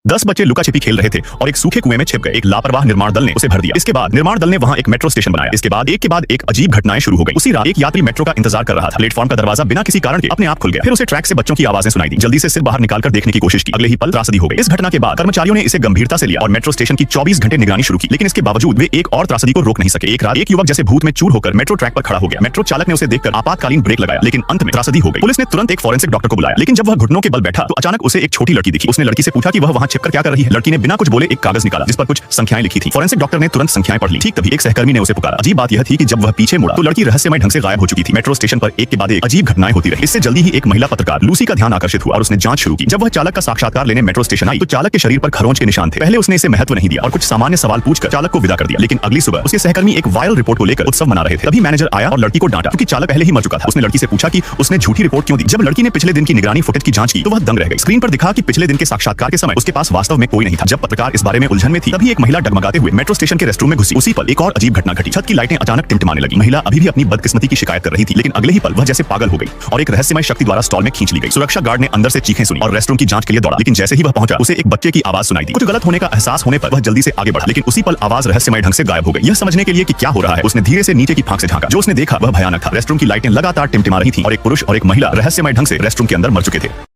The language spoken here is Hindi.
10 बच्चे लुका छिपी खेल रहे थे और एक सूखे कुएं में छिप गए। एक लापरवाह निर्माण दल ने उसे भर दिया। इसके बाद निर्माण दल ने वहां एक मेट्रो स्टेशन बनाया। इसके बाद एक अजीब घटनाएं शुरू हो गई। उसी रात एक यात्री मेट्रो का इंतजार कर रहा था। प्लेटफॉर्म का दरवाजा बिना किसी कारण के अपने आप खुल गया। फिर उसे ट्रैक से बच्चों की आवाजें सुनाई दी। जल्दी से सिर बाहर निकालकर देखने की कोशिश की। अगले ही पल त्रासदी हो गई। इस घटना के बाद कर्मचारियों ने इसे गंभीरता से लिया और मेट्रो स्टेशन की 24 घंटे निगरानी शुरू की। लेकिन इसके बावजूद वे एक और त्रासदी को रोक नहीं सके। एक रात एक युवक जैसे भूत में चूर होकर मेट्रो ट्रैक पर खड़ा हो गया। मेट्रो चालक ने उसे देखकर आपातकालीन ब्रेक लगाया, लेकिन अंत में त्रासदी हो गई। पुलिस ने तुरंत एक फॉरेंसिक डॉक्टर को बुलाया, लेकिन जब वह घुटनों के बल बैठा तो अचानक उसे एक छोटी लड़की दिखी। उसने लड़की से पूछा कि वह वहां छिपकर क्या कर रही है। लड़की ने बिना कुछ बोले एक कागज निकाला जिस पर कुछ संख्याएं लिखी थी। फॉरेंसिक डॉक्टर ने तुरंत संख्याएं पढ़ ली। ठीक तभी एक सहकर्मी ने उसे पुकारा। अजीब बात यह थी कि जब वह पीछे मुड़ा तो लड़की रहस्यमय ढंग से गायब हो चुकी थी। मेट्रो स्टेशन पर एक के बाद एक अजीब घटनाएं होती रही। इससे जल्दी ही एक महिला पत्रकार लूसी का ध्यान आकर्षित हुआ और उसने जांच शुरू की। जब वह चालक का साक्षात्कार लेने मेट्रो स्टेशन आई तो चालक के शरीर पर खरोंच के निशान थे। पहले उसने इसे महत्व नहीं दिया और कुछ सामान्य सवाल पूछकर चालक को विदा कर दिया। लेकिन अगली सुबह उसके सहकर्मी एक वायरल रिपोर्ट को लेकर उत्सव मना रहे थे। तभी मैनेजर आया और लड़की को डांटा क्योंकि चालक पहले ही मर चुका था। उसने लड़की से पूछा कि उसने झूठी रिपोर्ट क्यों दी। जब लड़की ने पिछले दिन की निगरानी फुटेज की जांच की तो वह दंग रह गई। स्क्रीन पर दिखा कि पिछले दिन के साक्षात्कार के समय उसके पास वास्तव में कोई नहीं था। जब पत्रकार इस बारे में उलझन में थी तभी एक महिला डगमगाते हुए मेट्रो स्टेशन के रेस्टरूम में घुसी। उसी पल एक और अजीब घटना घटी। छत की लाइटें अचानक टिमटिमाने लगी। महिला अभी भी अपनी बदकिस्मती की शिकायत कर रही थी, लेकिन अगले ही पल वह जैसे पागल हो गई और एक रहस्यमय शक्ति द्वारा स्टॉल में खींच ली गई। सुरक्षा गार्ड ने अंदर से चीखें सुनी और रेस्टरूम की जांच के लिए दौड़ा, लेकिन जैसे ही वह पहुंचा उसे एक बच्चे की आवाज सुनाई दी। कुछ गलत होने का एहसास होने पर वह जल्दी से आगे बढ़ा, लेकिन उसी पल आवाज रहस्यमय ढंग से गायब हो गई। यह समझने के लिए कि क्या हो रहा है उसने धीरे से नीचे की फांक से झांका। जो उसने देखा वह भयानक था। रेस्टरूम की लाइटें लगातार टिमटिमा रही थी और एक पुरुष और एक महिला रहस्यमय ढंग से रेस्टरूम के अंदर मर चुके थे।